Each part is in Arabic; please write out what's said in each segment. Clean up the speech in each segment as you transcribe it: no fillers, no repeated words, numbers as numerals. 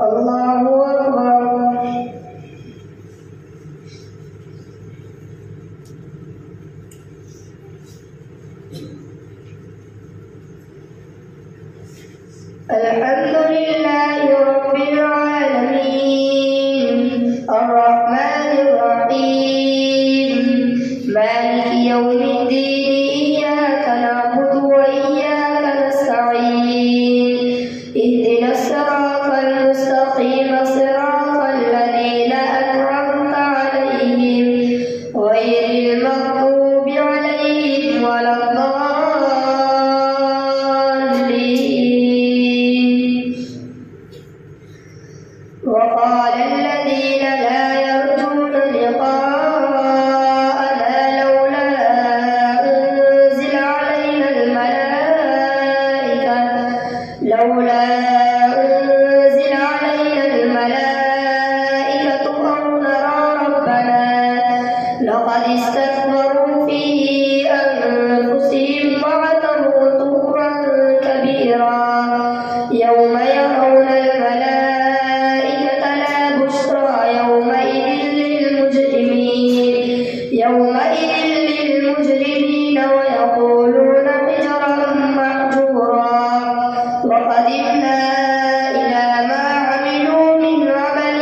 Allahu Akbar. Alhamdulillahi Rabbil Alamin, Ar-Rahmanir Rahim, Maliki Yawmiddin, Iyyaka na'budu wa iyyaka nasta'in, Ihdinas siratal mustaqim, siratal ladzina an'amta 'alaihim, ghairil maghdubi 'alaihim waladdallin. وقال الذين لا يرجون لقاءنا لولا أنزل علينا الملائكة أو نرى ربنا لقد استكبروا في أنفسهم وعتوا عتوا كبيرا يوم يرون الملائكة لا بشرى يومئذ للمجرمين ويقولون حجرا محجورا وقدمنا إلى ما عملوا من عمل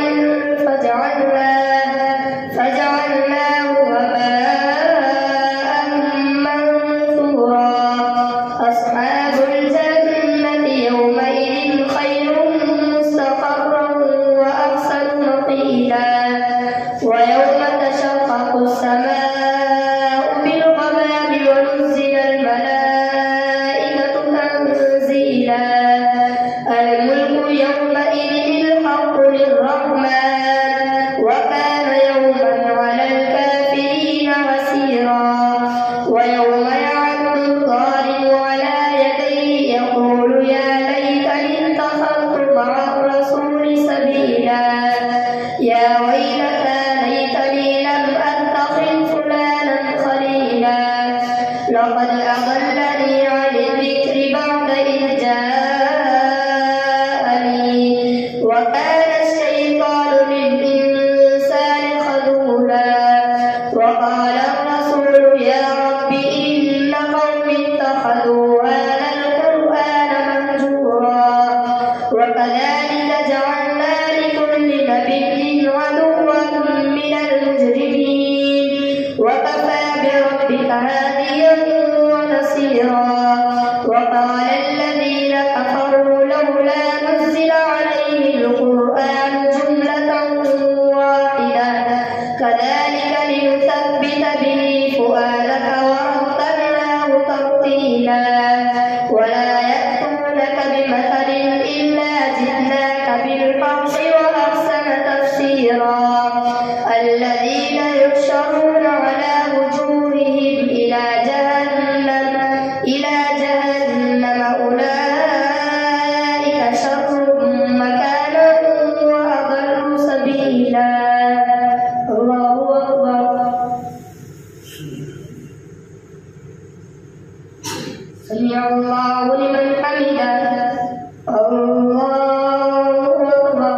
فجعلناه هباء منثورا أصحاب الجنة يومئذ خير مستقرا وأحسن مقيلا ويوم تشقق السماء بالغمام ونزل الملائكة تنزيلا الملك يومئذ الحق للرحمن وكان يوما على الكافرين عسيرا ويوم يعض الظالم على يديه يقول يا ليتني اتخذت مع الرسول سبيلا يا ويلتى ليتني لم أتخذ فلانا خليلا لقد أضلني عن الذكر بعد إذ جاءني وكان الشيطان للإنسان خذولا وقال الرسول يا رب إن قومي اتخذوا هذا القرآن مهجورا وكذلك جعلنا لكل نبي عدوا من المجرمين وكفى بربك هاديا ونصيرا وقال الذين كفروا لولا نزل عليه القرآن جملة واحدة كذلك لنثبت به فؤادك ورتلناه ترتيلا ولا يأتونك بمثل إلا جئناك بالحق وأحسن تفسيرا الذين يحشرون على وجوههم إلى جهنم أولئك شر مكانا وأضل سبيلا. الله أكبر. سمع الله لمن حمده. الله أكبر.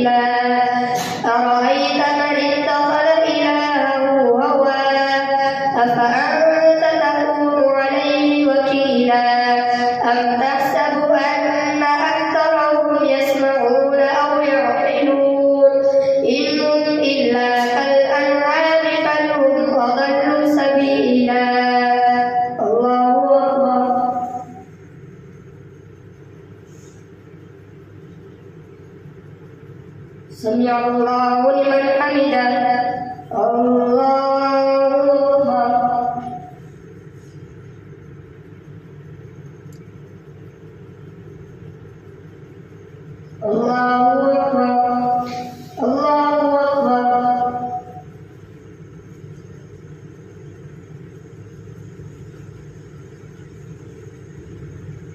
سبيلا أرأيت من اتخذ إلهه هواه أفأنت تكون عليه وكيلا أم تحسب أن أكثرهم يسمعون أو يعقلون إن هم إلا كالأنعام بل هم أضل سبيلا الله أكبر. سمع الله لمن حمده. الله أكبر. الله أكبر. الله أكبر.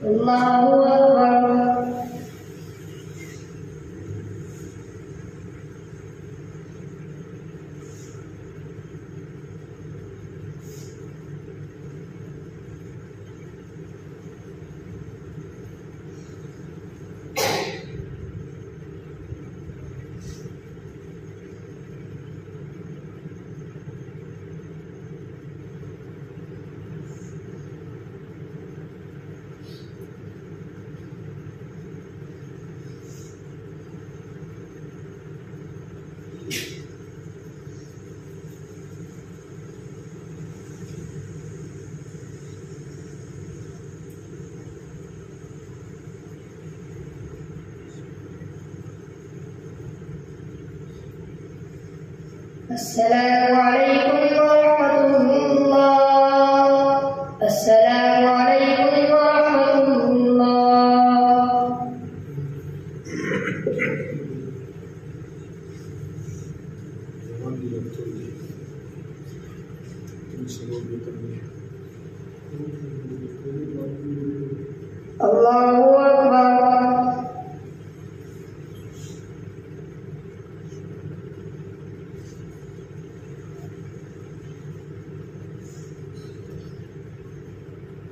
الله أكبر. السلام عليكم ورحمة الله. السلام عليكم ورحمة الله. الله أكبر.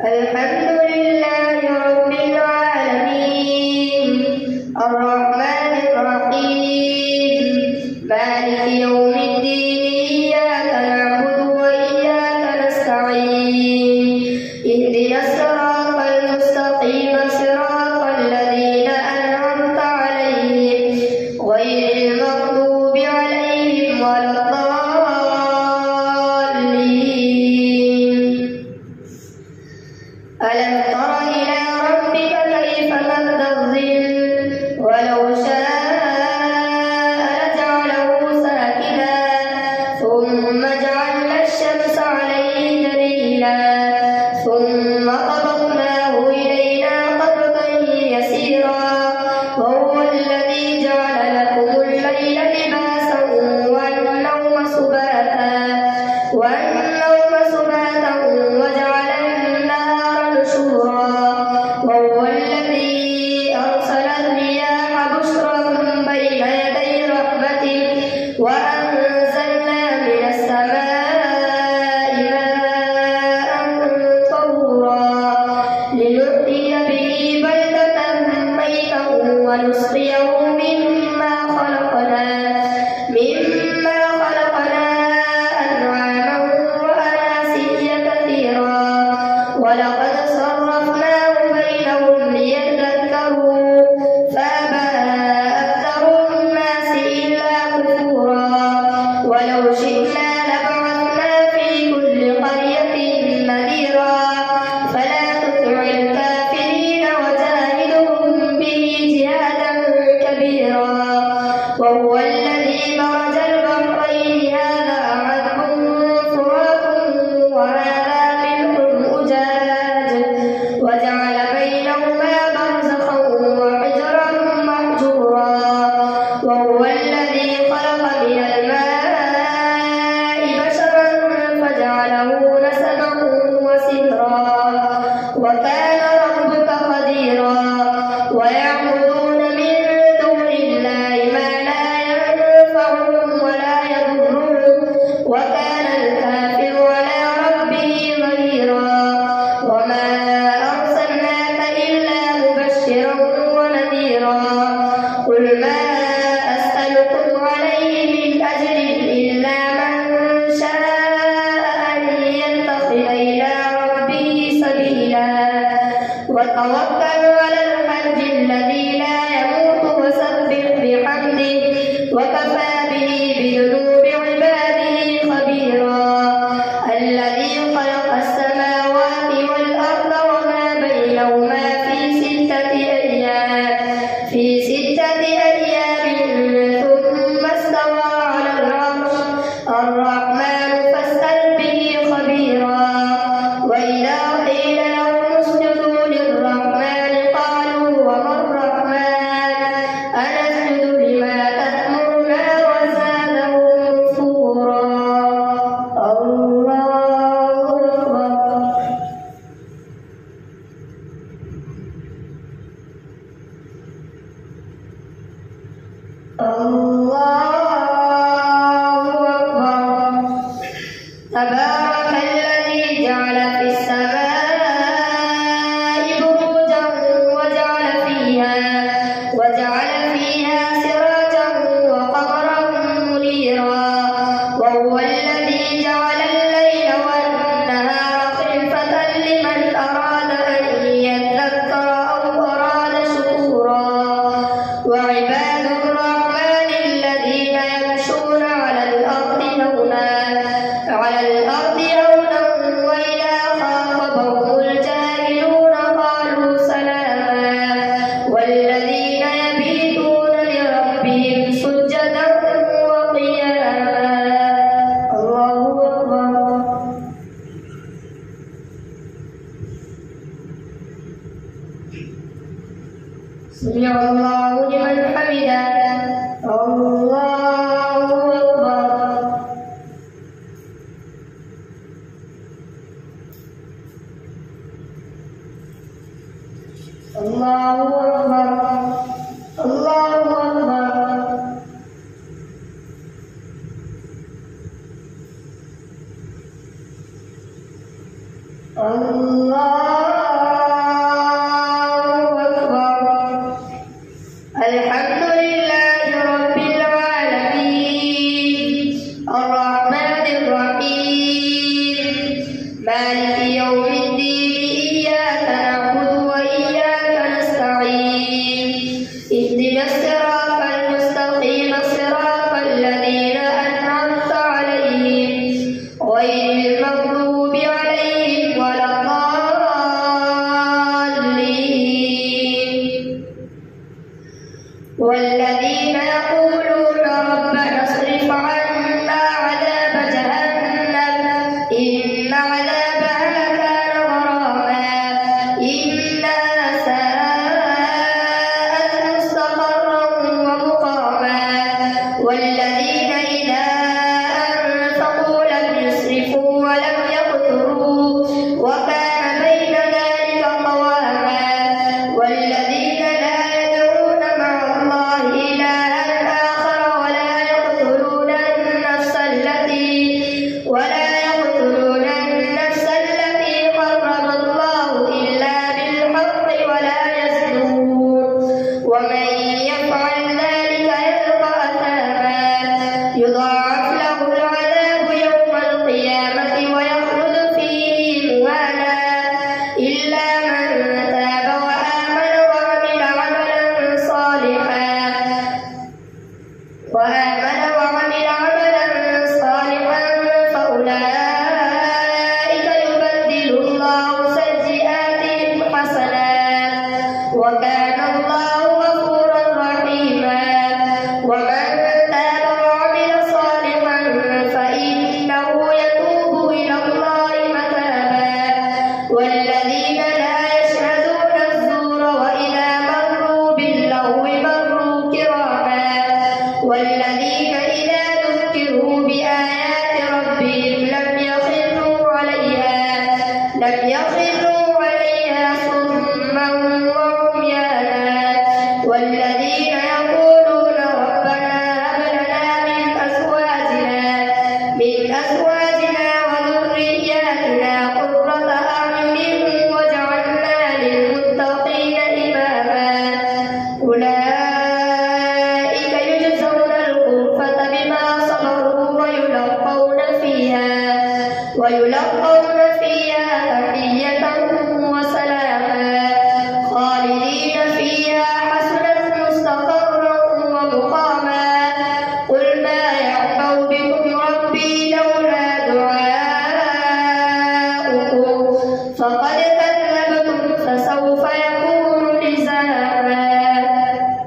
الحمد لله رب العالمين الرحمن الرحيم مالك يوم الدين إياك نعبد وإياك نستعين اهدنا الصراط المستقيم صراط الذين أنعمت عليهم غير المغضوب عليهم ولا الضالين. ألم تر إلى ربك كيف مد الظل ولو شاء لجعله ساكنا ثم جعلنا الشمس عليه دليلا ثم قبضناه إلينا قبضا يسيرا وهو الذي جعل لكم الليل لباسا والنوم سباتا وجعل النهار نشورا وهو الذي أرسل الرياح بشرا بين يدي رحمته وأنزلنا من السماء ماء طهورا لنحيي به بلدة ميتا ونسقيه مما خلقنا أنعاما وأناسيا كثيرا ولقد صرفناه بينهم ليذكروا فأبى أكثر الناس إلا كفورا ولو شئنا لبعثنا في كل قرية نذيرا فلا تطع الكافرين وجاهدهم به جهادا كبيرا وهو الذي مرج البحرين هذا عذب فرات وهذا ملح أجاج وجعل بينهما برزخا وحجرا محجورا وهو الذي خلق من الماء بشرا فجعله نسبا وسهرا وكان ربك قديرا ويعبدون من دون الله ما لا ينفع وآمن وعمل عملا صالحا فأولئك يبدل الله سيئاتهم حسنات وكان الله غفورا رحيما. ومن تاب وعمل صالحا فإنه يتوب إلى الله متابا. والذين لا يشهدون الزور وإذا مروا باللغو مروا كراما. والذين إذا ذكروا بآيات ربهم لم يخروا عليها صما وعميانا. والذين يقولون ربنا هب لنا من أزواجنا وذرياتنا قرة أعين واجعلنا للمتقين إماما. أولئك يجزون الغرفة بما صبروا ويلقون فيها تحية وسلاما خالدين فيها حسنت مستقرا ومقاما. قل ما يعبأ بكم ربي لولا دعاؤكم فقد كذبتم فسوف يكون لزاما.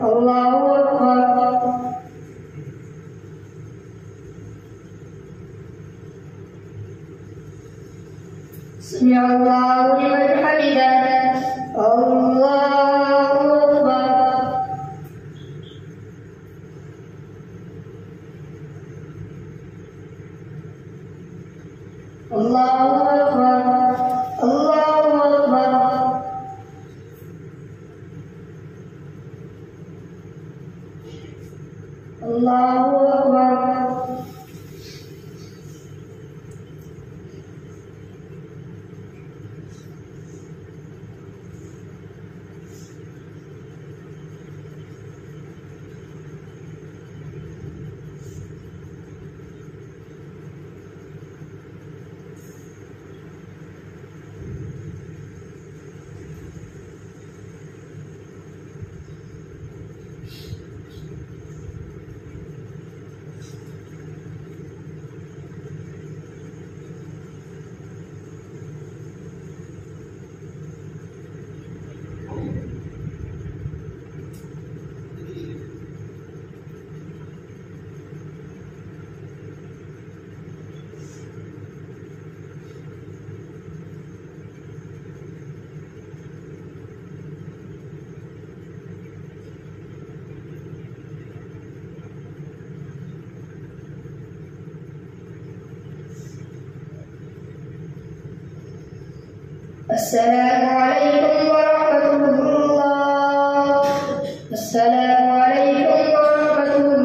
الله أكبر. سمع الله لمن حمده. الله أكبر. الله أكبر. الله أكبر. الله أكبر. السلام عليكم ورحمة الله. السلام عليكم ورحمة الله.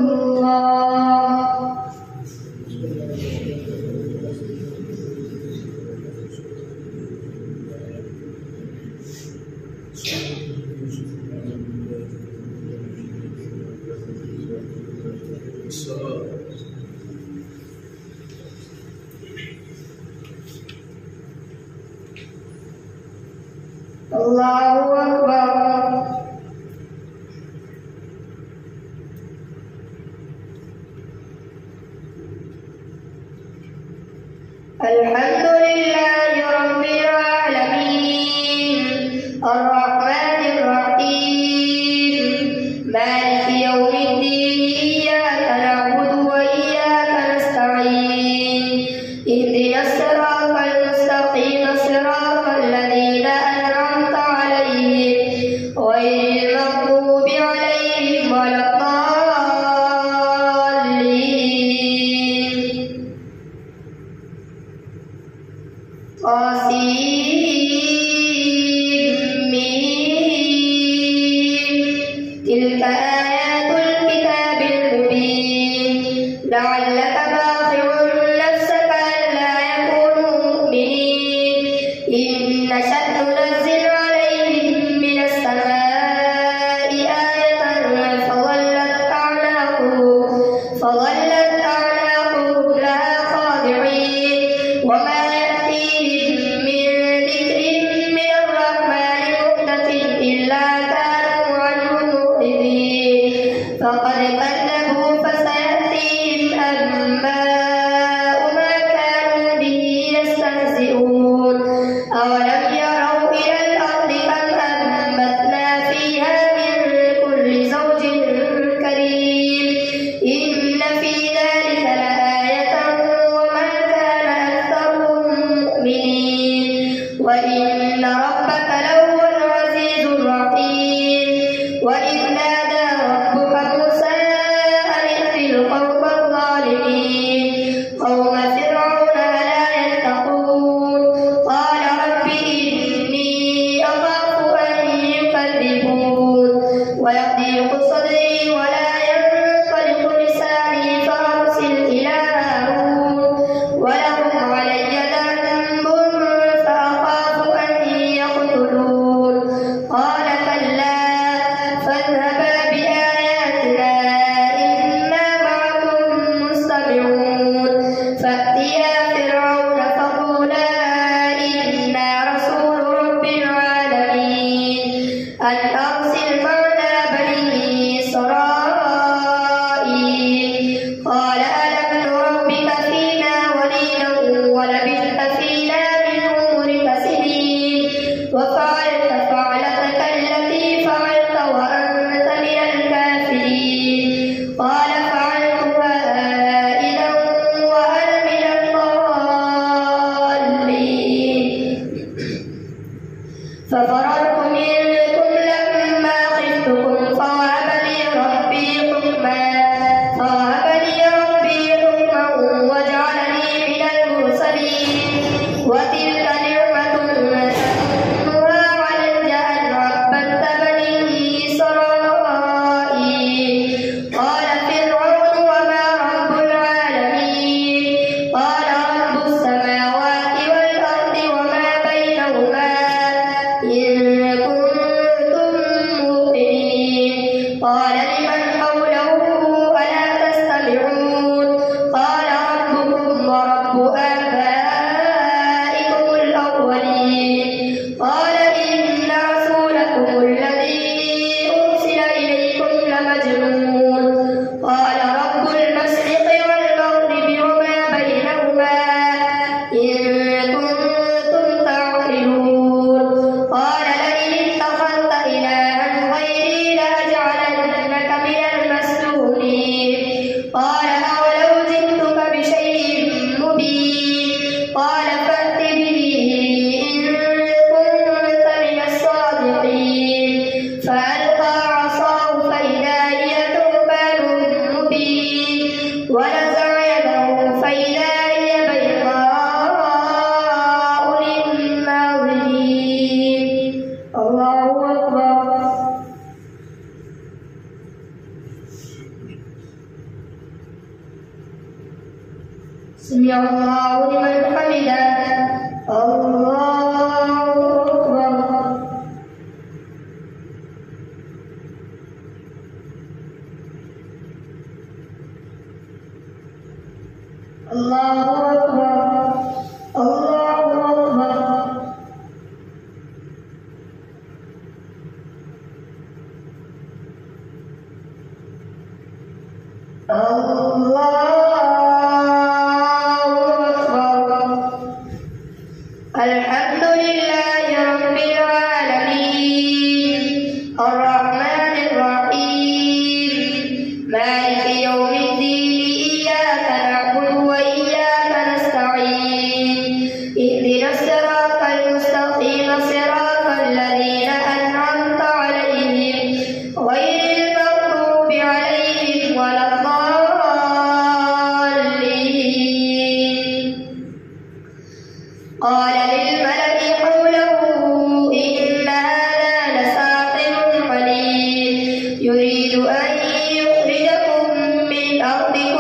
الله أكبر. الحمد لله رب العالمين الرحمن الرحيم مالك يوم الدين إياك نعبد وإياك نستعين اهدنا الصراط المستقيم صراط الذين أنعمت عليهم غير المغضوب عليهم ولا الضالين. قال فعلتها إذا وأنا من الضالين ففررت منكم لما خفتكم فوهب لي ربي حكما وجعلني من المرسلين وتلك نعمة تمنها علي أن عبدت بني إسرائيل قال فرعون وما رب العالمين قال رب السماوات والأرض وما بينهما إن كنتم موقنين قال لمن حوله ألا تستمعون قال ربكم ورب آبائكم الأولين قال إن رسولكم الذي أرسل إليكم لمجنون قال رب المشرق والمغرب وما بينهما إن كنتم تعقلون قال لئن اتخذت إلها غيري لأجعلنك من المسجونين قال أولو جئتك بشيء مبين قال فأت به إن كنت من الصادقين فألقى عصاه فإذا هي ثعبان مبين ونزع يده فإذا هي بيضاء للناظرين الله أكبر سمع الله لمن حمده الله أكبر الله أكبر الله أكبر الحمد لله رب العالمين الرحمن الرحيم مالك يوم الدين إياك نعبد وإياك نستعين اهدنا الصراط المستقيم صراط الذين أنعمت عليهم غير المغضوب عليهم ولا الضالين قال للملأ حوله إن هذا لساحر عليم يريد أن يخرجكم من أرضكم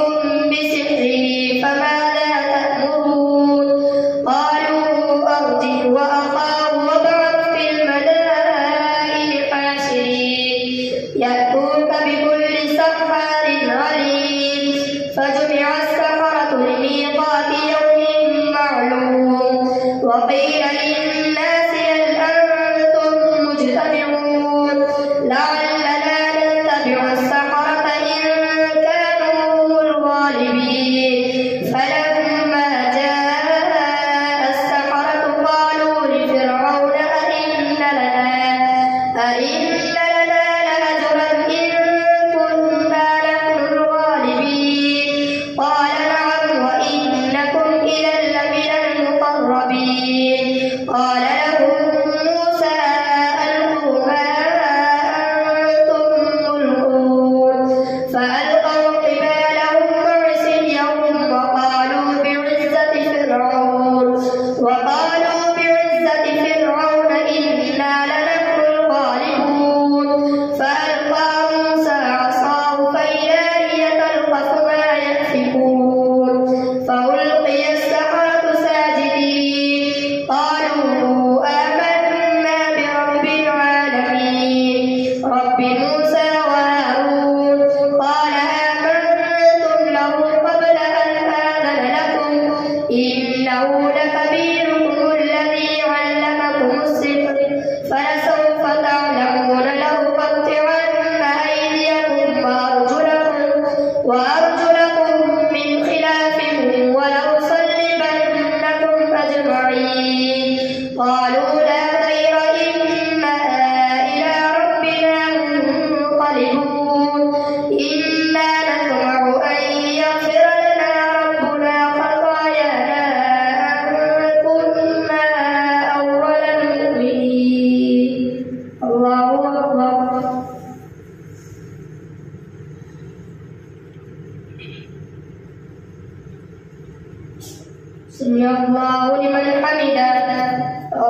سمع الله لمن حمده.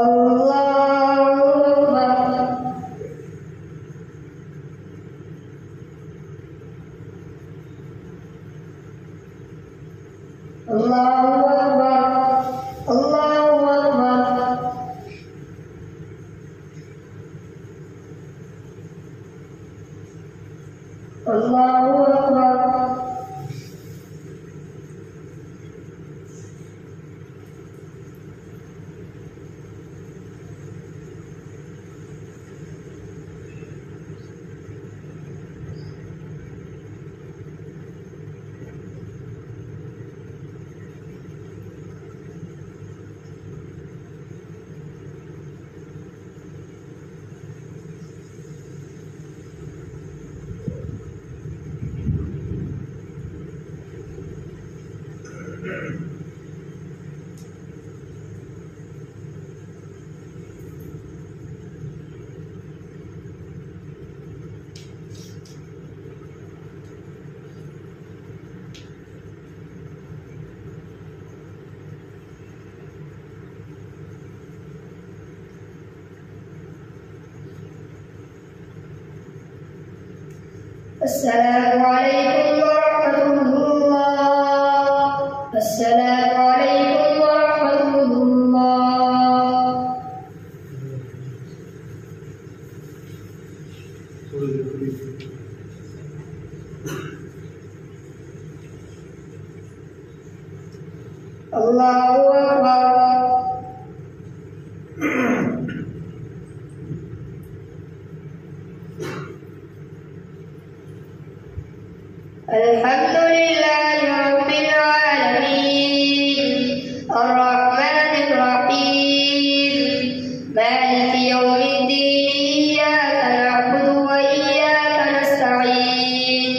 الله أكبر. الله أكبر. الله أكبر. الله أكبر. السلام عليكم ورحمة الله. السلام عليكم ورحمة الله. الله أكبر. الحمد لله رب العالمين الرحمن الرحيم مالك يوم الدين إياك نعبد وإياك نستعين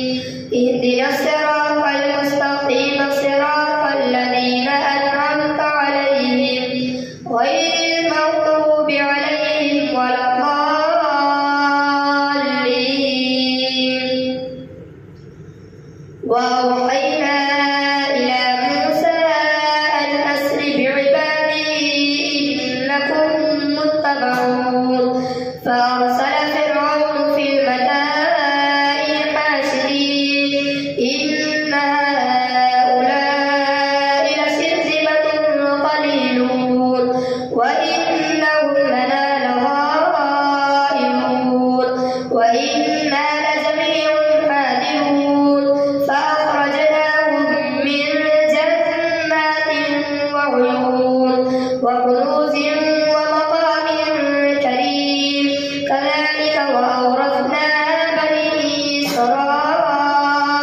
اهدنا الصراط المستقيم صراط الذين أنعمت عليهم غير المغضوب عليهم ولا الضالين. وأوحينا إلى موسى أن أسر بعبادي إنكم متبعون فأرسل فرعون في المدائن حاشرين إن هؤلاء لشرذمة قليلون وإنهم لنا لغائظون وإنا لجميع حاذرون فأخرجناهم من جنات وعيون وكنوز ومقام كريم كذلك وأورثناها بني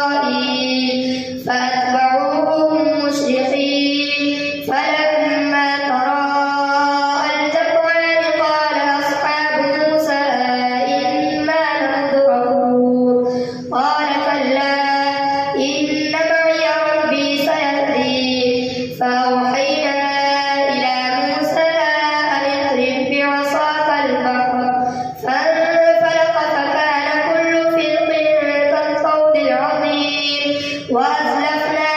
إسرائيل فأتبعوهم مشرقين فلما تراءى الجمعان قال أصحاب موسى إنا لمدركون قال كلا إن معي ربي سيهدين فأوحينا إلى موسى أن اضرب بعصاك البحر فانفلق فكان كل فرق كالطود العظيم وأزلفنا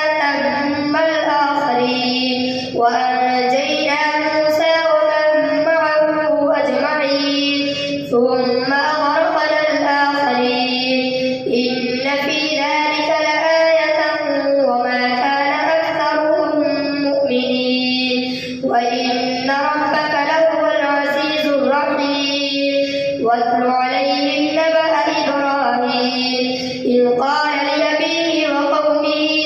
ثم الآخرين وأنجينا موسى ومن معه أجمعين ثم أغرقنا الآخرين إن في ذلك لآية وما كان أكثرهم مؤمنين وإن ربك لهو العزيز الرحيم. واتل عليهم نبأ إبراهيم إذ قال لأبيه وقومه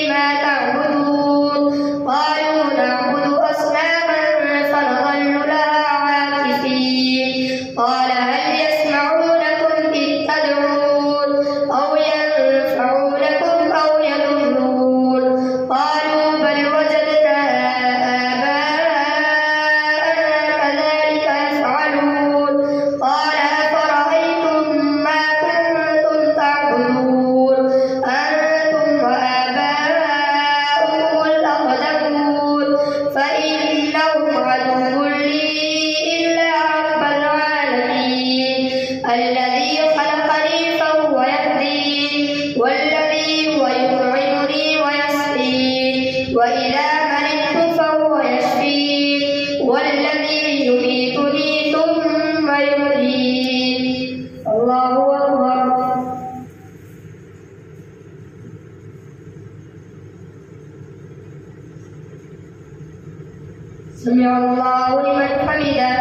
سمع الله لمن حمده.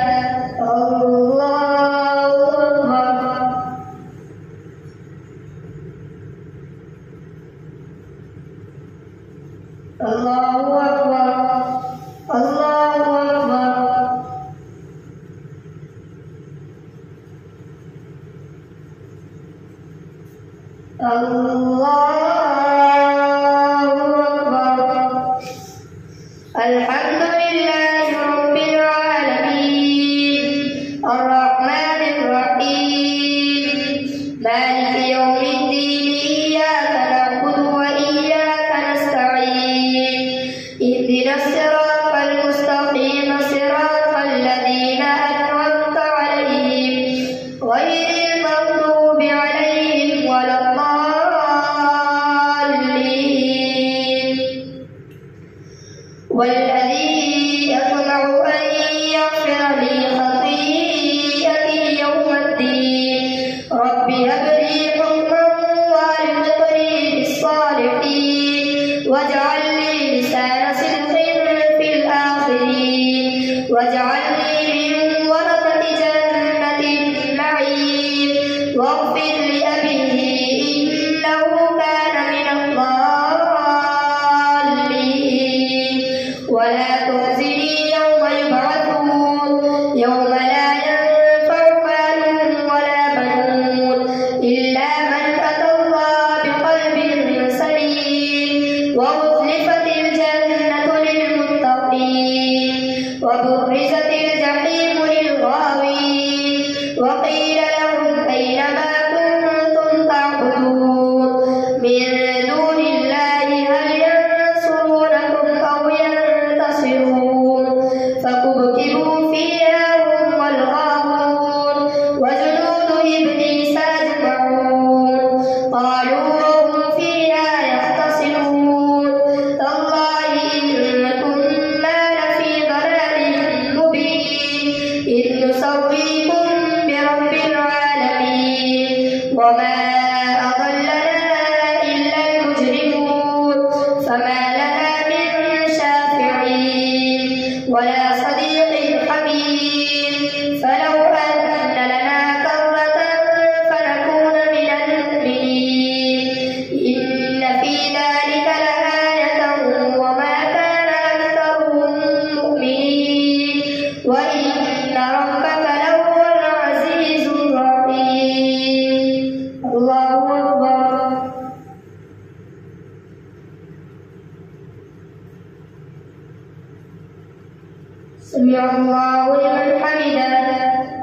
الله أكبر. الله أكبر. الله أكبر. الله أكبر. الحمد لله رب العالمين الرحمن الرحيم مالك يوم الدين إياك نعبد وإياك نستعين اهدنا الصراط المستقيم صراط الذين أنعمت عليهم غير المغضوب عليهم ولا الضالين. والذي أطمع أن يغفر لي خطيئتي يوم الدين رب هب لي حكما وألحقني بالصالحين واجعل لي لسان صدق في الآخرين واجعلني من ورثة جنة النعيم واغفر لأبي إنه كان من الضالين ولا تخزني يوم يبعثون يوم لا ينفع مال ولا بنون إلا من أتى الله بقلب سليم وأزلفت الجنة للمتقين وبرزت الجحيم للغاوين وقيل لهم أين ما كنتم تعبدون من دون الله هل ينصرونكم أو ينتصرون فكبكبوا فيها هم والغاوون وجنود إبليس أجمعون قالوا وهم فيها يختصمون تالله إن كنا لفي ضلال مبين إذ نسويكم برب العالمين وما أضلنا إلا المجرمون فما لنا من شافعين ولا صديق حميم فلو أن لنا كرة فنكون من المؤمنين إن في ذلك لآية وما كان أكثرهم مؤمنين وإن ربك لهو العزيز الرحيم. الله أكبر. سمع الله لمن حمده.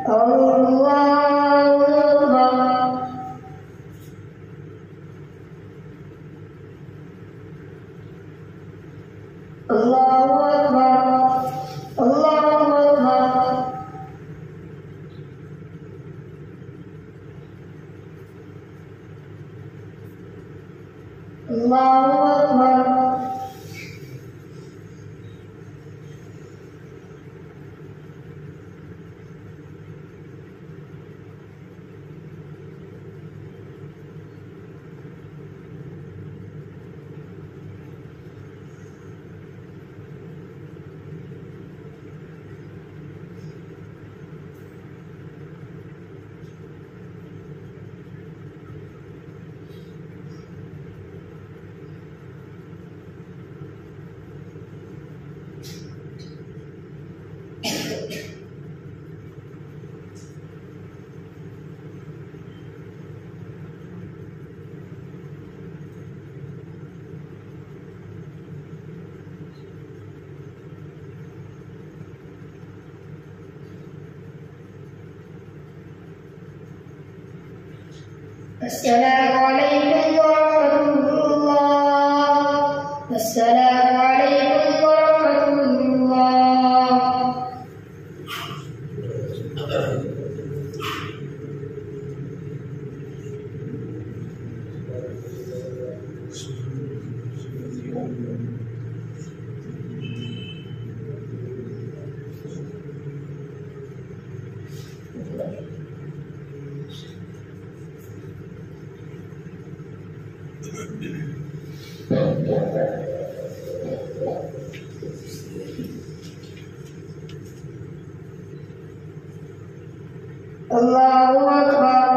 الله أكبر. الله أكبر. الله أكبر. الله أكبر. السلام عليكم ورحمة الله. السلام عليكم ورحمة الله. الله أكبر.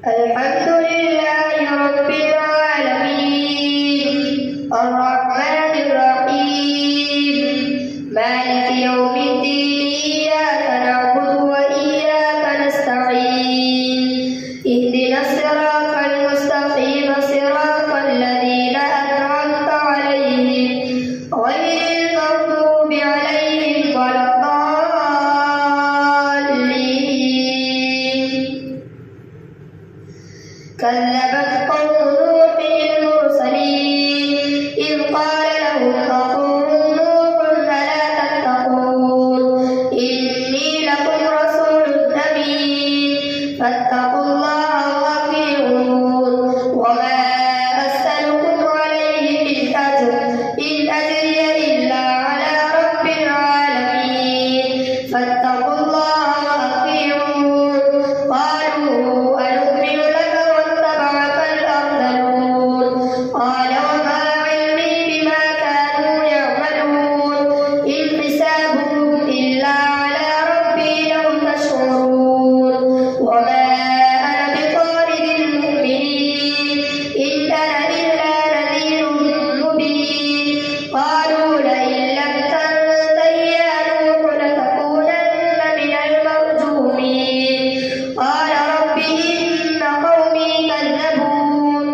الحمد لله رب العالمين الرحمن الرحيم مالك يوم الدين إياك نعبد وإياك نستعين اهدنا الصراط المستقيم صراط الذين أنعمت عليهم غير المغضوب عليهم ولا الضالين. كذبت قوم نوح المرسلين إذ قال لهم أخوهم نوح ألا تتقون إني لكم رسول أمين فاتقوا الله وأطيعون وما أسألكم عليه من أجر إن أجري إلا على رب العالمين فاتقوا الله وأطيعون. قالوا أنؤمن لك واتبعك الأرذلون قال وما علمي بما كانوا يعملون إن حسابهم إلا على ربي لو تشعرون وما أنا بطارد المؤمنين إن أنا إلا نذير مبين. قالوا لئن لم تنته يا نوح لتكونن من المرجومين. قال رب إن قومي كذبون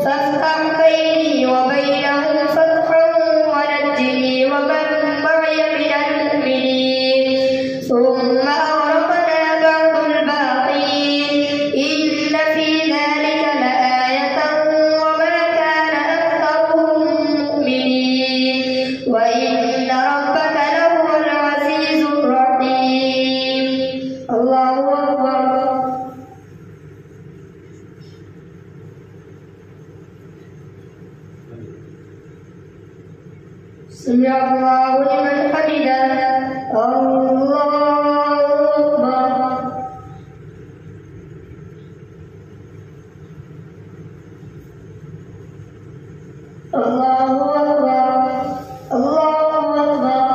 فافتح بيني وبينهم فتحا ونجني ومن معي من المؤمنين. ثم أغرقنا بعد الباقين إن في ذلك لآية وما كان أكثرهم مؤمنين وإن ربك لهو العزيز الرحيم. الله أكبر. سمع الله لمن حمده. الله أكبر. الله أكبر. الله أكبر.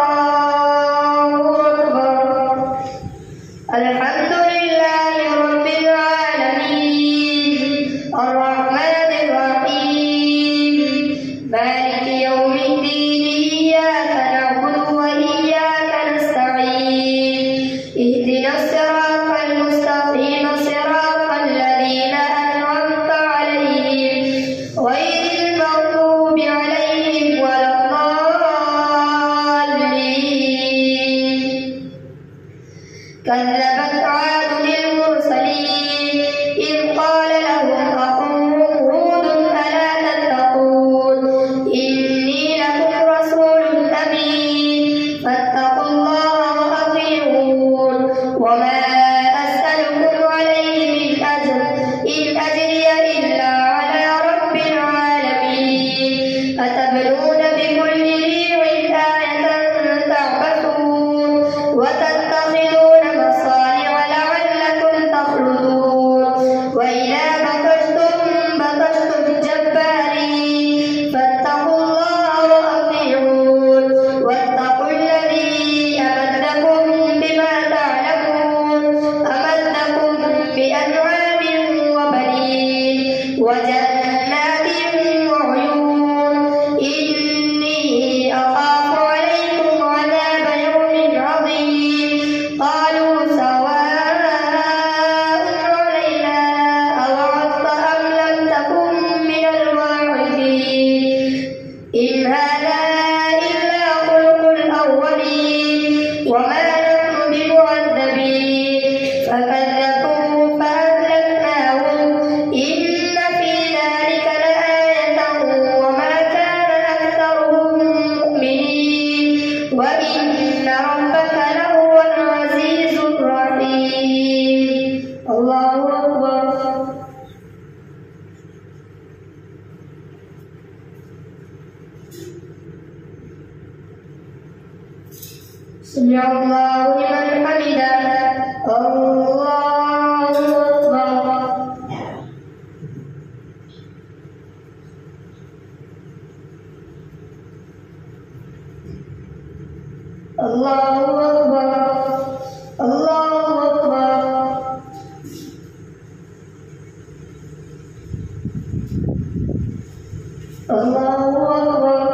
الله أكبر. الحمد لله رب العالمين الرحمن الرحيم مالك يوم الدين إياك نعبد وإياك نستعين اهدنا الصراط المستقيم صراط الذين أنعمت عليهم غير المغضوب عليهم ولا الضالين. سمع الله لمن حمده. الله أكبر. الله أكبر. الله أكبر. الله أكبر.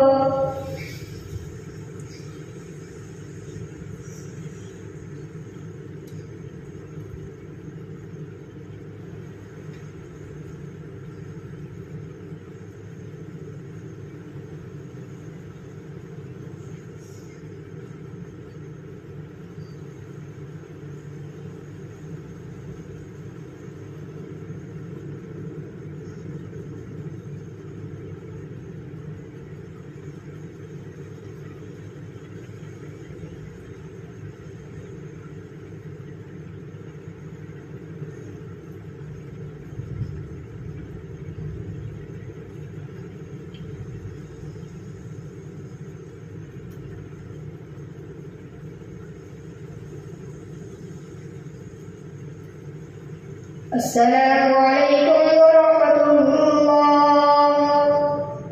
السلام عليكم ورحمة الله.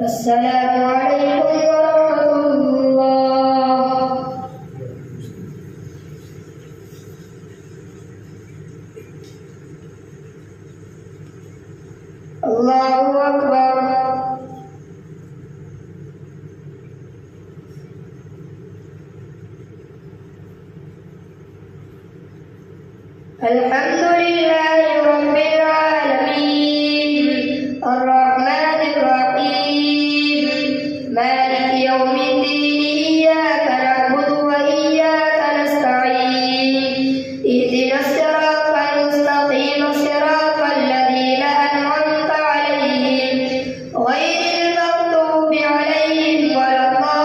السلام عليكم ورحمة الله. الله أكبر. الحمد لله رب العالمين الرحمن الرحيم مالك يوم الدين إياك نعبد وإياك نستعين اهدنا الصراط المستقيم صراط الذين أنعمت عليهم غير المغضوب عليهم ولا الضالين.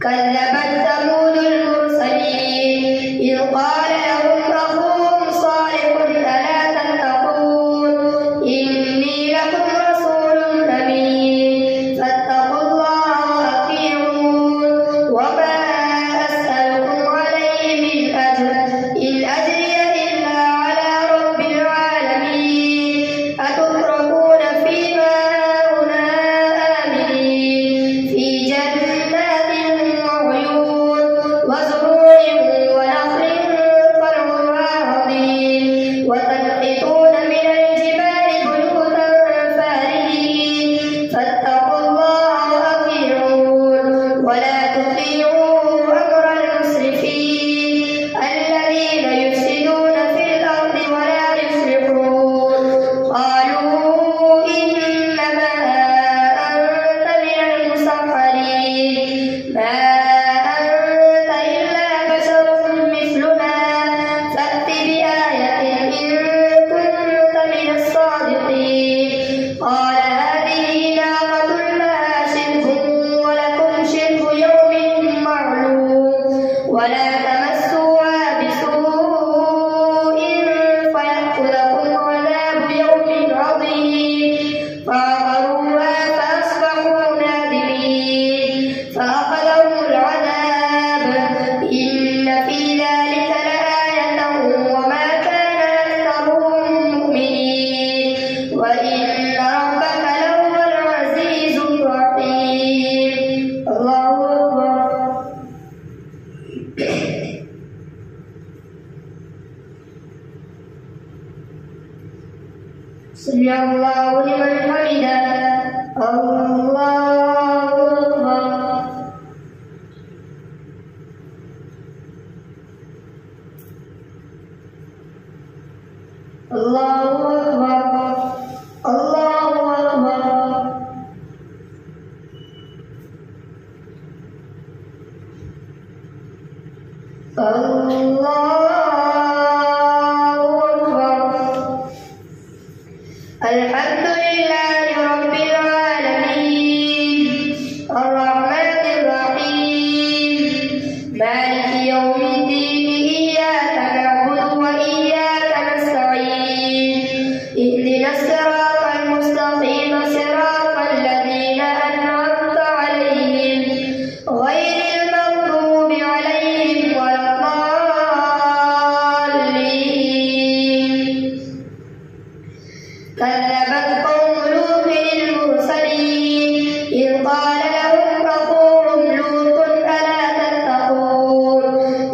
كذبت ثمود المرسلين إذ قال لهم أخوهم صالح ألا تتقون إني لكم رسول أمين فاتقوا الله وأطيعون وما أسألكم عليه من أجر إن أجري إلا على رب العالمين أتتركون فيما هاهنا آمنين في جنات وعيون وزروع ونخل طلعها هضيم وتنحتون من الجبال بيوتا فارهين فاتقوا الله وأطيعون ولا تطيعوا أمر المسرفين الذين يفسدون في الأرض ولا يصلحون. قالوا إنما أنت من المسحرين ما أنت إلا بشر مثلنا فأت بآية إن كنت من الصادقين. قال هذه ناقة لها شرب ولكم شرب يوم معلوم ولا تمسوها بسوء فيأخذكم عذاب يوم عظيم. فعقروها فأصبحوا نادمين فأخذهم العذاب إن في ذلك لآية وما كان أكثرهم مؤمنين وإن ربك لهو العزيز الرحيم. الله أكبر. سمع الله لمن حمده. الله أكبر. الله أكبر. الله أكبر. الله أكبر. الحمد لله رب العالمين الرحمن الرحيم مالك يوم الدين إياك نعبد وإياك نستعين اهدنا الصراط المستقيم صراط الذين أنعمت كذبت قوم لوط المرسلين إذ قال لهم أخوهم لوط ألا تتقون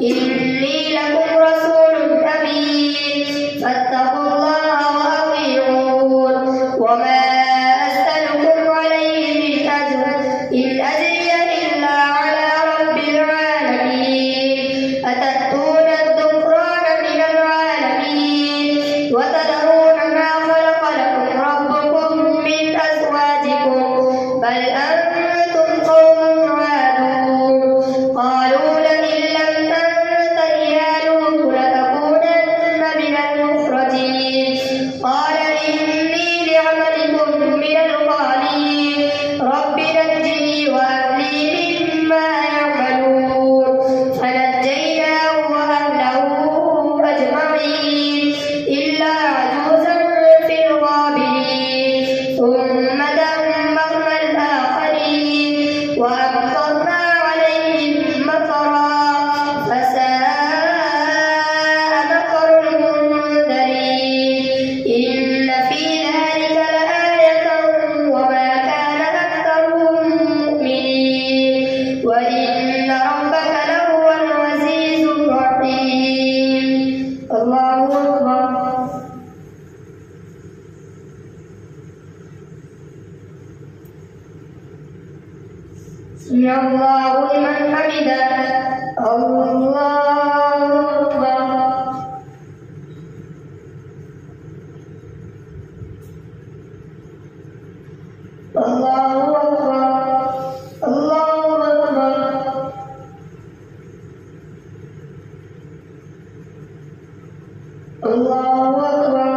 إني لكم رسول أمين فاتقوا الله وأطيعون وما أسألكم عليه من أجر إن أجري إلا على رب العالمين أتأتون الذكران من العالمين وتذرون ما خلق لكم ربكم من أزواجكم بل أنتم قوم عادون قالوا لئن لم تنته يا لوط لتكونن من المخرجين قال إني لعملكم من القالين رب نجني وأهلي مما يعملون فنجيناه وأهله أجمعين إلا عجوزا في الغابرين ثم دمرنا الآخرين وأمطرنا عليهم مطرا فساء مطر المنذرين إن في ذلك لآية وما كان أكثرهم مؤمنين وإن ربك لهو العزيز الرحيم. الله أكبر. سمع الله لمن حمده. الله أكبر. الله أكبر. الله أكبر. الله أكبر.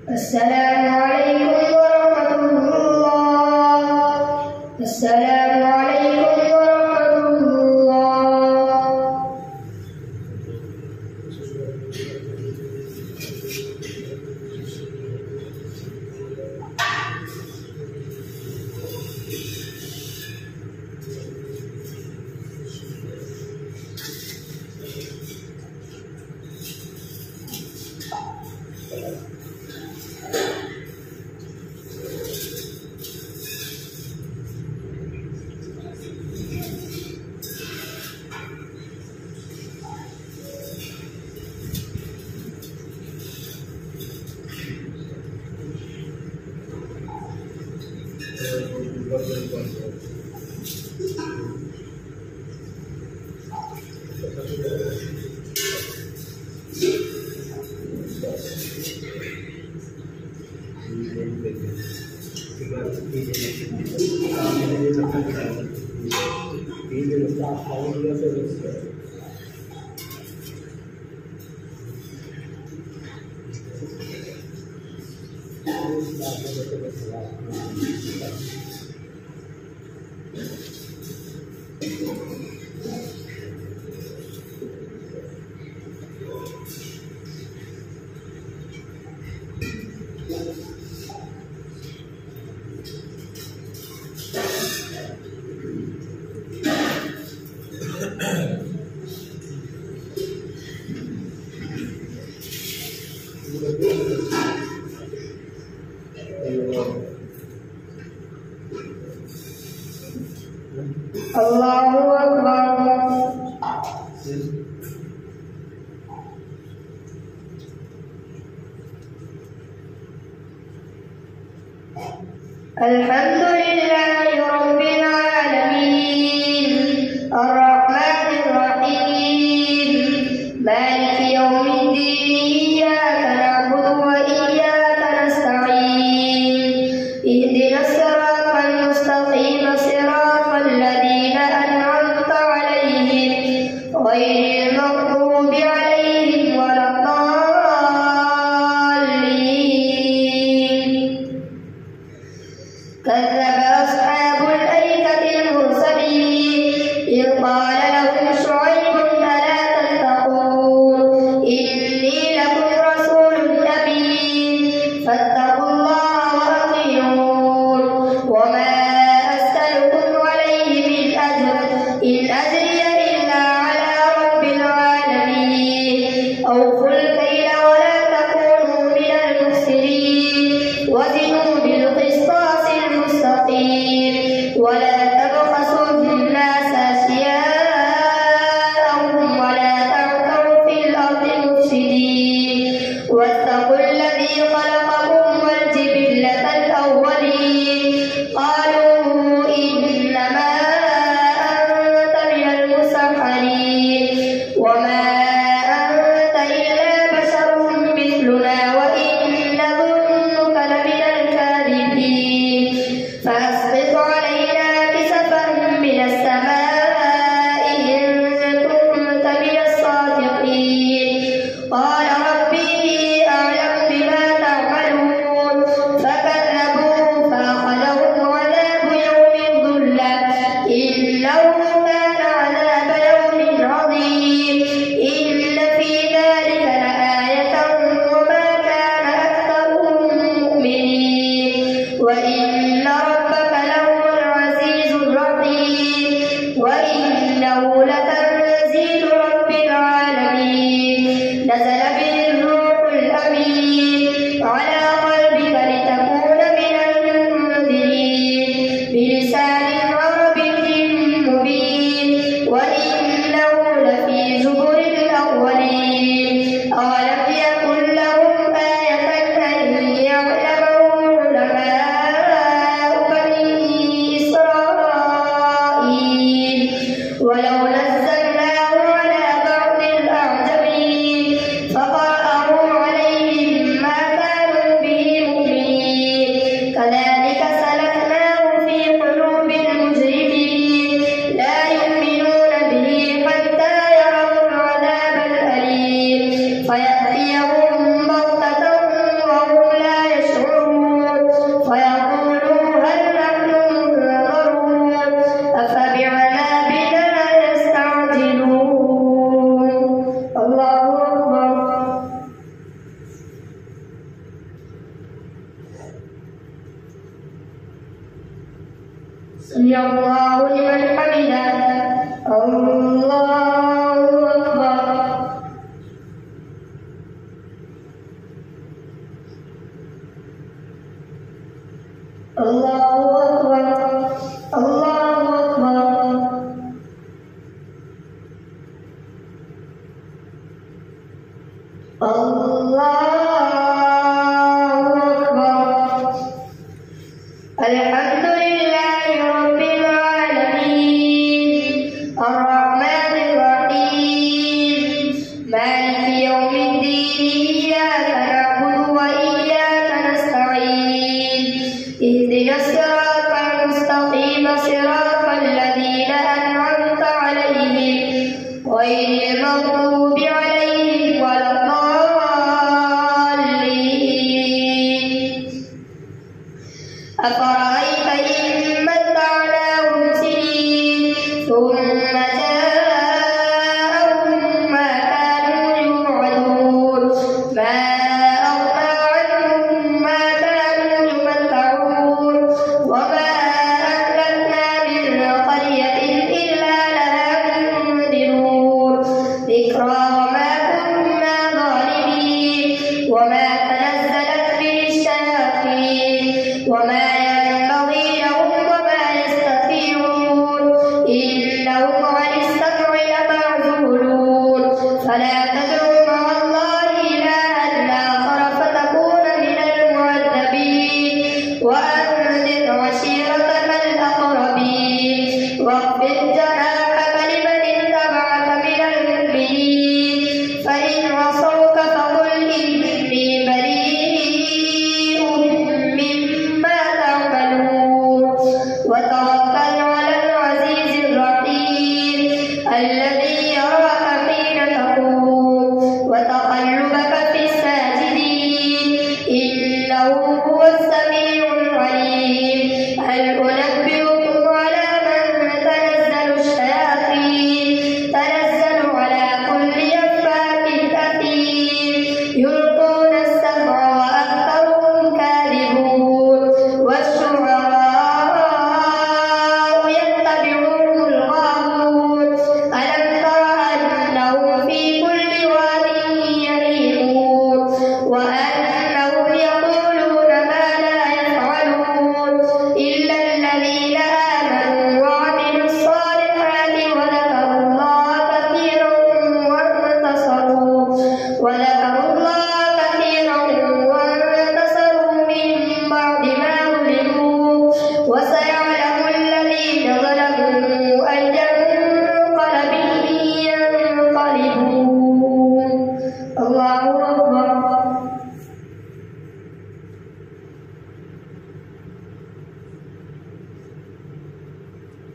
السلام عليكم ورحمة الله. السلام عليكم ورحمة الله. الله أكبر. الحمد لله رب العالمين الرحمن الرحيم مالك يوم الدين إياك نعبد وإياك نستعين اهدنا الصراط المستقيم صراط الذين أنعمت عليهم غير المغضوب عليهم ولا الضالين. كذب أصحاب الأيكة المرسلين إذ قال لهم شعيب ألا تتقون إني لكم رسول أمين فاتقوا الله وأطيعون وما أسألكم عليه من أجر إن أجري إلا على رب العالمين. أوفوا الكيل ولا تكونوا من المخسرين وزنوا بالقسطاس المستقيم ولا تبخسوا الناس أشياءهم ولا تعثوا في الأرض مفسدين واتقوا الذي خلقكم والجبلة الأولين قالوا إنما أنت من المسحرين وما أنت إلا بشر مثلنا وإن نظنك لمن الكاذبين فأسقط علينا كسفا من السماء إن كنت من الصادقين. قال ربي أعلم بما تعملون فكذبوه فأخذهم عذاب يوم الظلة إنه كان عذاب يوم عظيم. إن في ذلك لآية وما كان أكثرهم مؤمنين وإن ربك لهو العزيز الرحيم وإنه لتنزيل رب العالمين نزل به الروح الأمين على قلبك لتكون من المنذرين بلسان عربي مبين وإنه لفي زبر الأولين. أولم يكن لهم آية أن يعلمه علماء بني إسرائيل ولو نزلناه على بعض الأعجمين فقرأه عليهم ما كانوا به مؤمنين كذلك سلكناه في قلوب المجرمين لا يؤمنون به حتى يروا العذاب الأليم فيأتيهم بغتة وهم لا يشعرون فيقولوا هل نحن منظرون أفبعذابنا يستعجلون. الله أكبر. سمع الله لمن حمده. الله أكبر. الله أكبر. الله أكبر. الله أكبر. الحمد لله رب العالمين الرحمن الرحيم مالك يوم الدين إياك نعبد وإياك نستعين اهدنا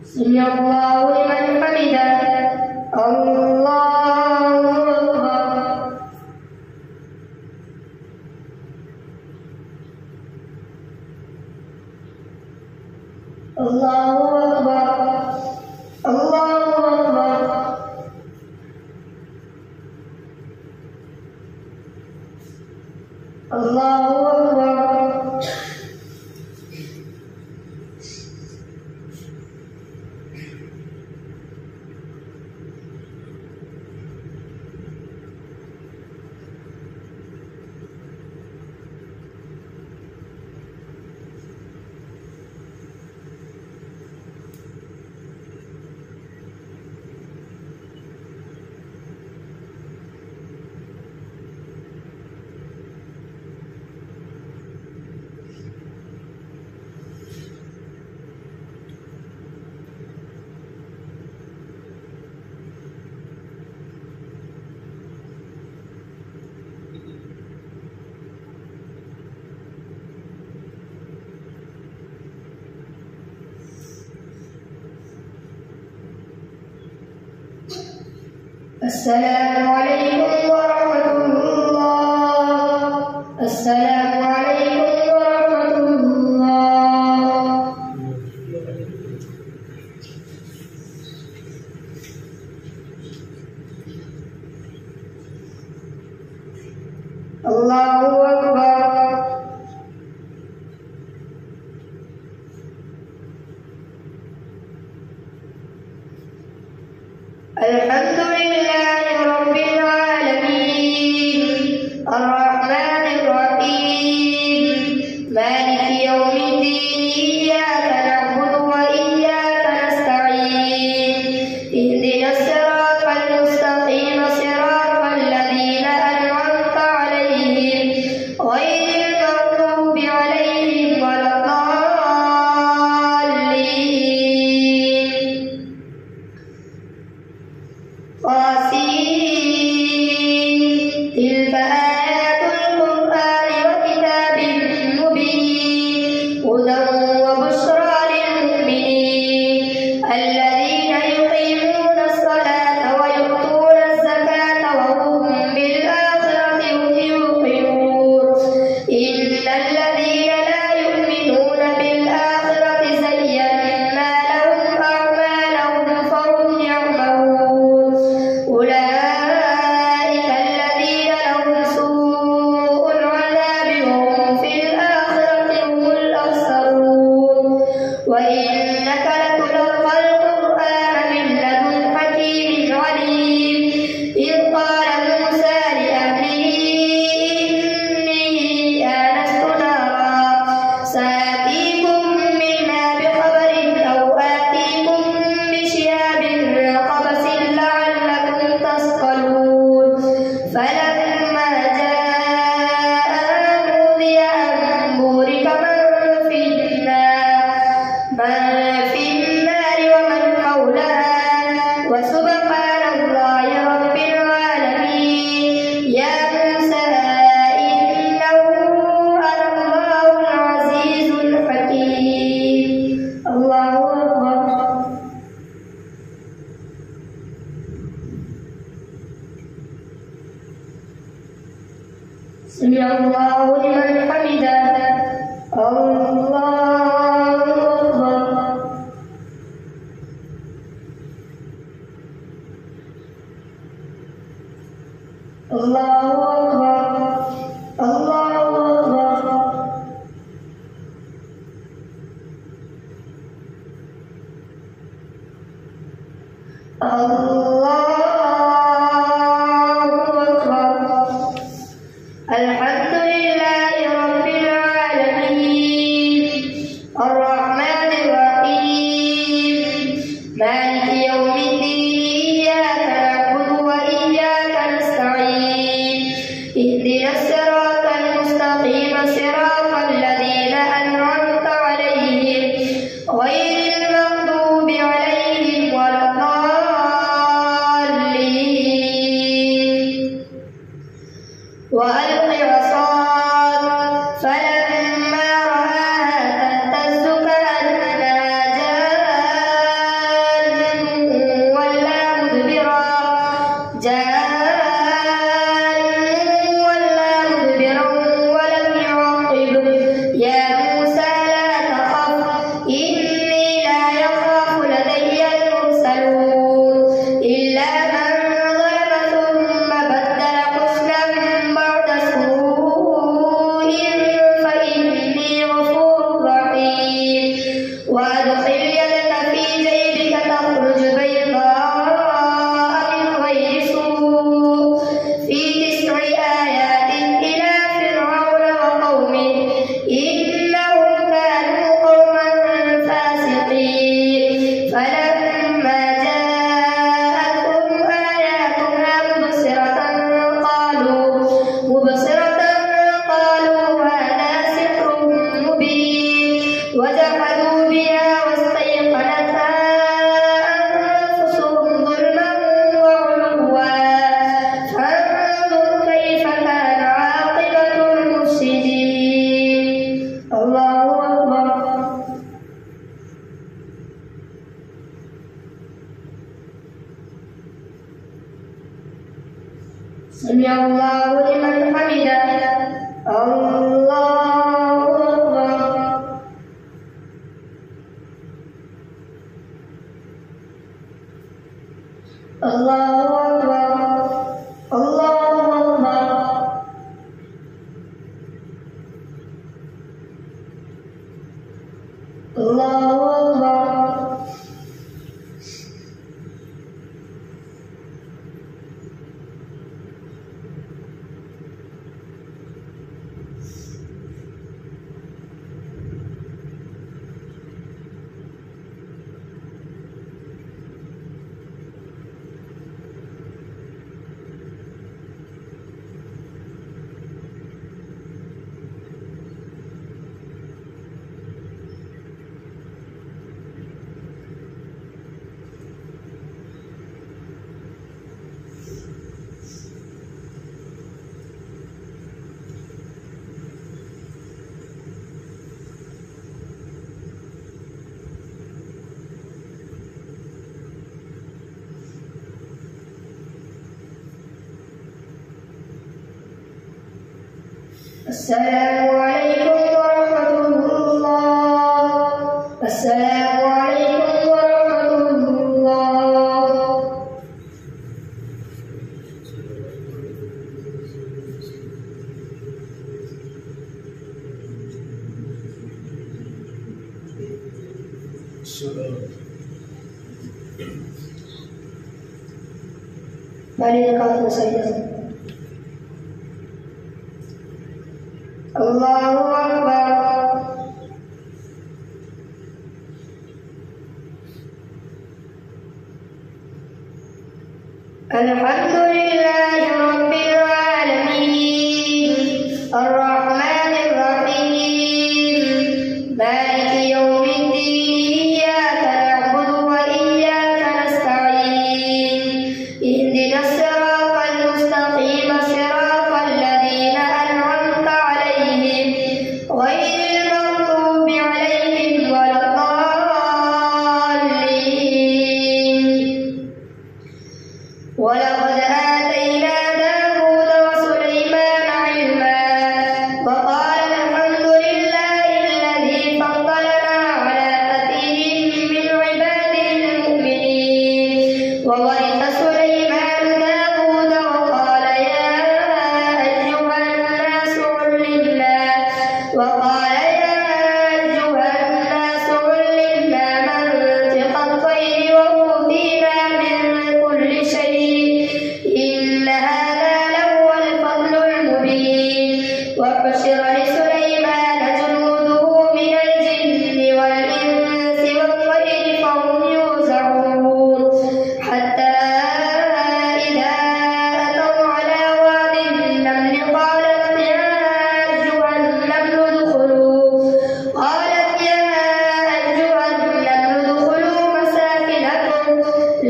سمع الله لمن حمده. الله أكبر. الله أكبر. الله أكبر. الله أكبر. السلام عليكم ورحمة الله. السلام عليكم ورحمة الله. الله أكبر. الحمد لله رب العالمين الرحمن الرحيم وجحدوا بها واستيقنتها أنفسهم ظلما وعلوا فانظر كيف كان عاقبة المفسدين. الله أكبر. سمع الله لمن حمده. الله أكبر. الله أكبر. الله أكبر. الله أكبر. السلام عليكم ورحمة الله. السلام عليكم ورحمة الله. Mari dekat saja. Allahu Akbar. Alhamdulillahi Rabbil Alamin. Ar-Rahmanir Rahim. Maliki yawmiddin. Iyyaka na'budu wa iyyaka nasta'in. Ihdinas siratal mustaqim, siratal ladzina an'amta 'alaihim ghairil maghdubi 'alaihim waladdallin. ولقد آتينا داود وسليمان علما وقال الحمد لله الذي فضلنا على كثير من عباده المؤمنين. وورث سليمان داود وقال يا أيها الناس علمنا منطق الطير وأوتينا من كل شيء. إن هذا لهو الفضل المبين. وحشر لسليمان جنوده من الجن والإنس والطير فهم يوزعون حتى إذا أتوا على واد النمل قالت يا أيها النمل ادخلوا مساكنكم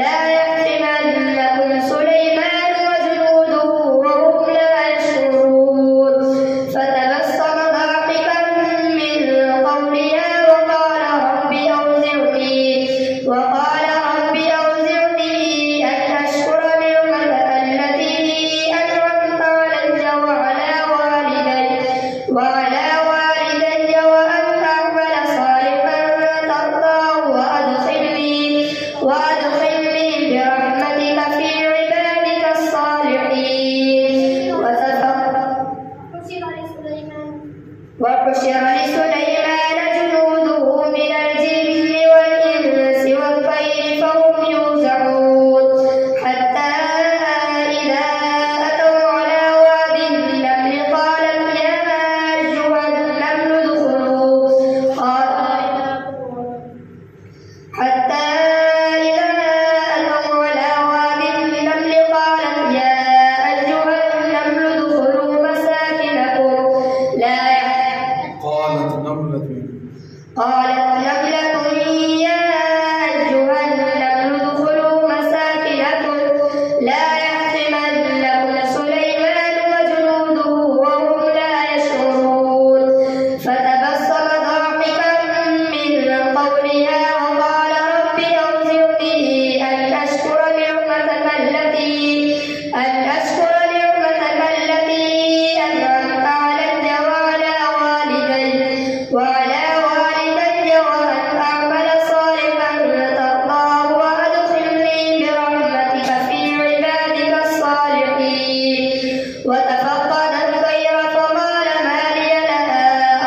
لا يحطمنكم سليمان وجنوده وهم لا يشعرون. فتبسم ضاحكا من قولها وقال رب أوزعني أن أشكر نعمتك التي أنعمت علي وعلى والدي وأن أعمل صالحا ترضاه وأدخلني برحمتك في عبادك الصالحين. وحشر لسليمان جنوده من الجن والإنس والطير فهم يوزعون حتى إذا أتوا على واد النمل قالت يا أيها النمل ادخلوا مساكنكم لا قالت نملة يا أيها النمل ادخلوا مساكنكم لا يحطمنكم سليمان وجنوده وهم لا يشعرون فتبسم ضاحكا من قولها وقال رب أوزعني أن أشكر نعمتك التي أنعمت علي وعلى والدي وأن أعمل صالحا ترضاه وأدخلني برحمتك في عبادك الصالحين وتفقد الطير فقال ما لي لا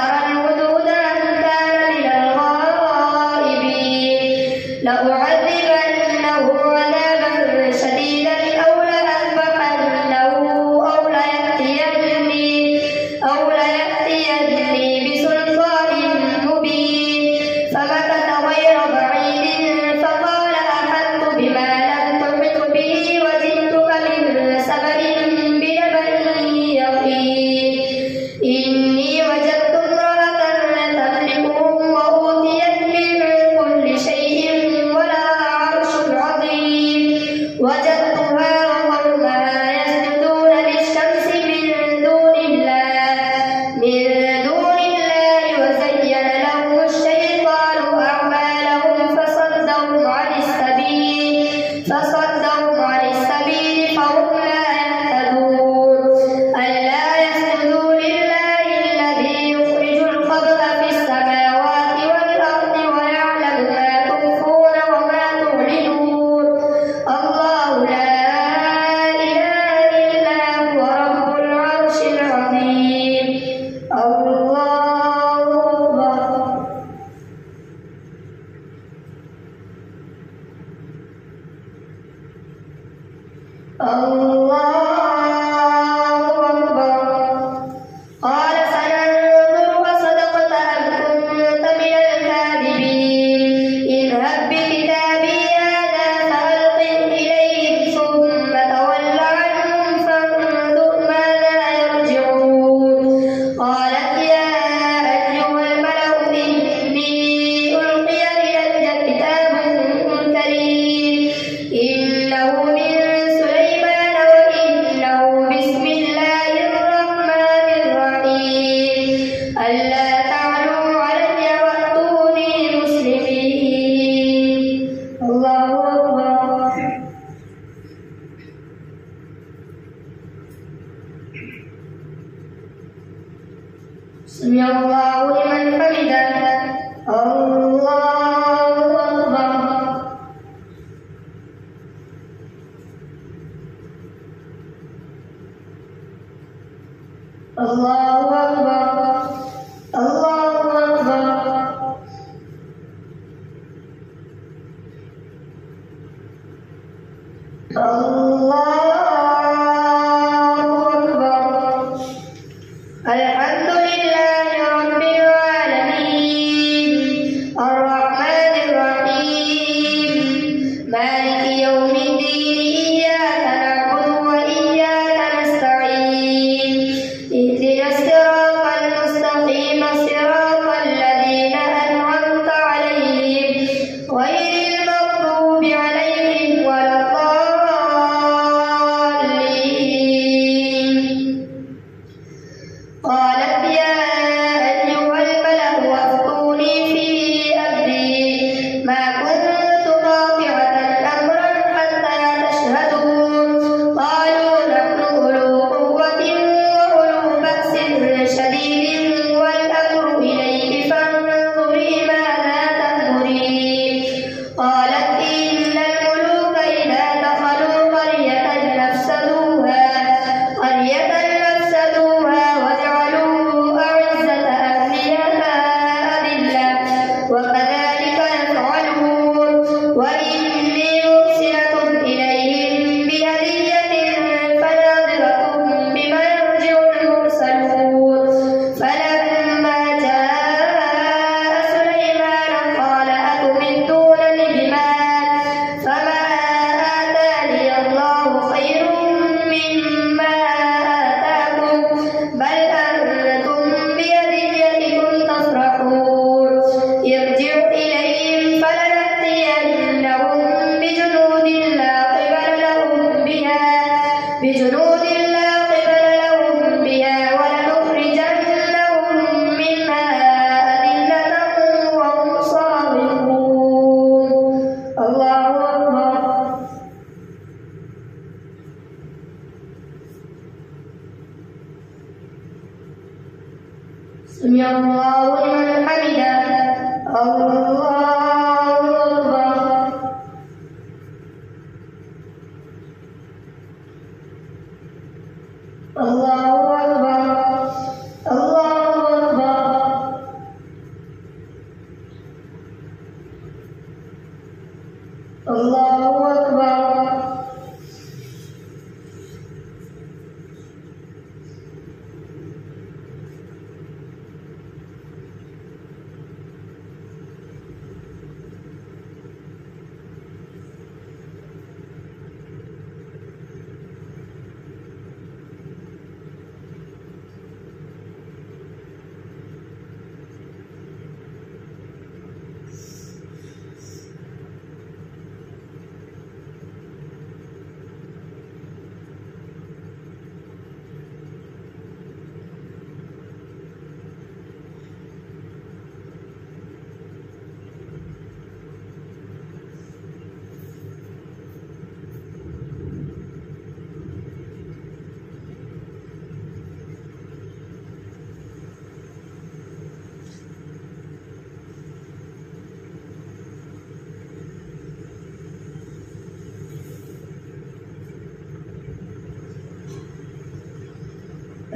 أرى الهدهد أم كان من الغائبين لأعذبنه عذابا شديدا أو لأذبحنه أو ليأتيني بسلطان مبين فمكث غير بعيد فقال أحطت بما لم تحط به وجئتك من سبأ بنبأ يقين إني وجدت امرأة تملكهم وأوتيت من كل شيء ولها عرش عظيم وجدتها وقومها يسجدون للشمس من دون الله وزين لهم الشيطان أعمالهم فصدهم عن السبيل فهم لا يهتدون ألا يسجدوا لله الذي يخرج الخبأ في السماوات والأرض ويعلم ما تخفون وما تعلنون الله لا إله إلا هو رب العرش العظيم الله أكبر قال سننظر أصدقت أم كنت من الكاذبين اذهب بكتابي هذا فألقه إليهم ثم تول عنهم فانظر ماذا يرجعون قالت يا أيها الملأ إني ألقي إلي كتاب كريم إنه من سليمان وإنه بسم الله الرحمن الرحيم ألا تعلوا علي وأتوني مسلمين الله أكبر سمع الله لمن حمده الله أكبر الله أكبر الله أكبر الله أكبر الحمد لله رب العالمين الرحمن الرحيم مالك يوم الدين إياك نعبد وإياك نستعين اهدنا الله لمن حمده. الله أكبر. الله أكبر. الله أكبر. الله أكبر.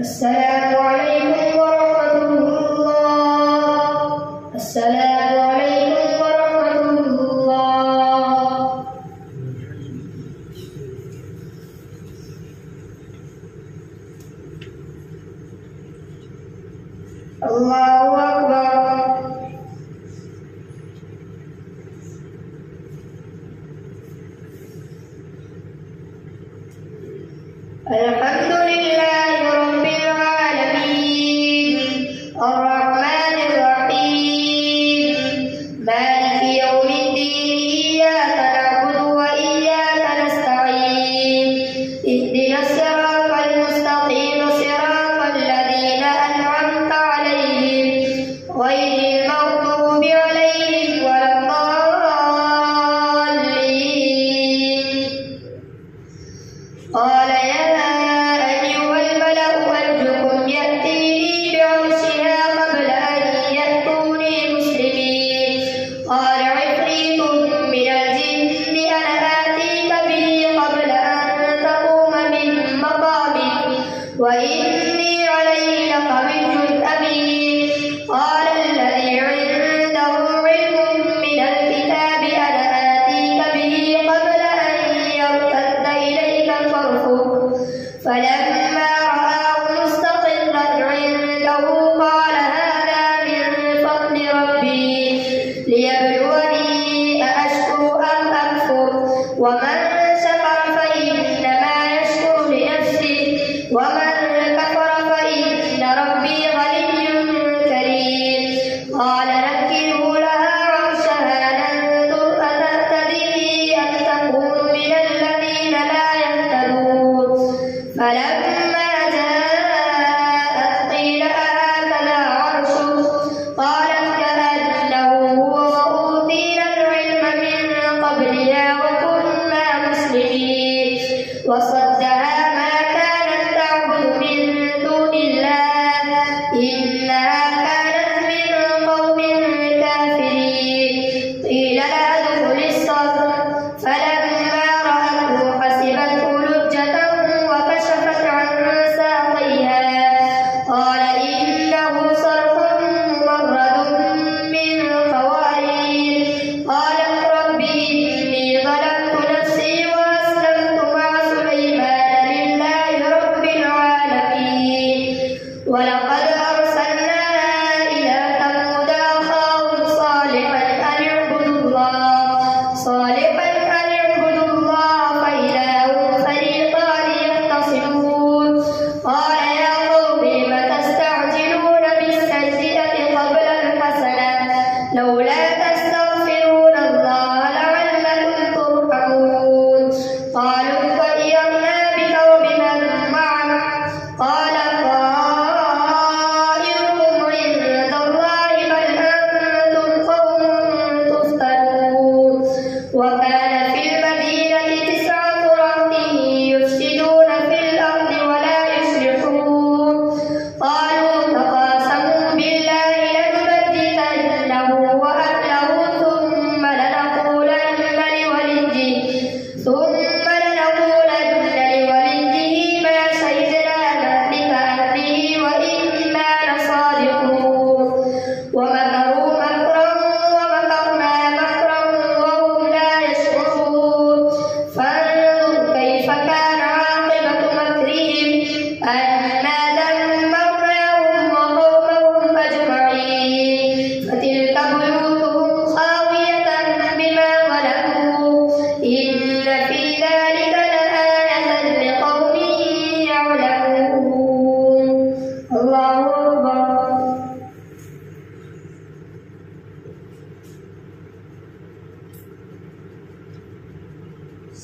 السلام عليكم ورحمة الله. السلام عليكم ورحمة الله. الله أكبر. الحمد لله رب العالمين الرحمن الرحيم مالك يوم الدين إياك نعبد وإياك نستعين اهدنا الصراط المستقيم صراط الذين أنعمت عليهم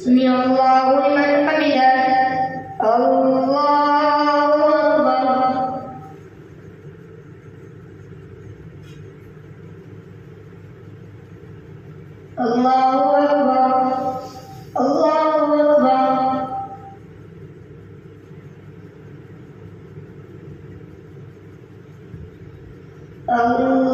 سمع الله لمن حمده. الله أكبر. الله أكبر. الله أكبر.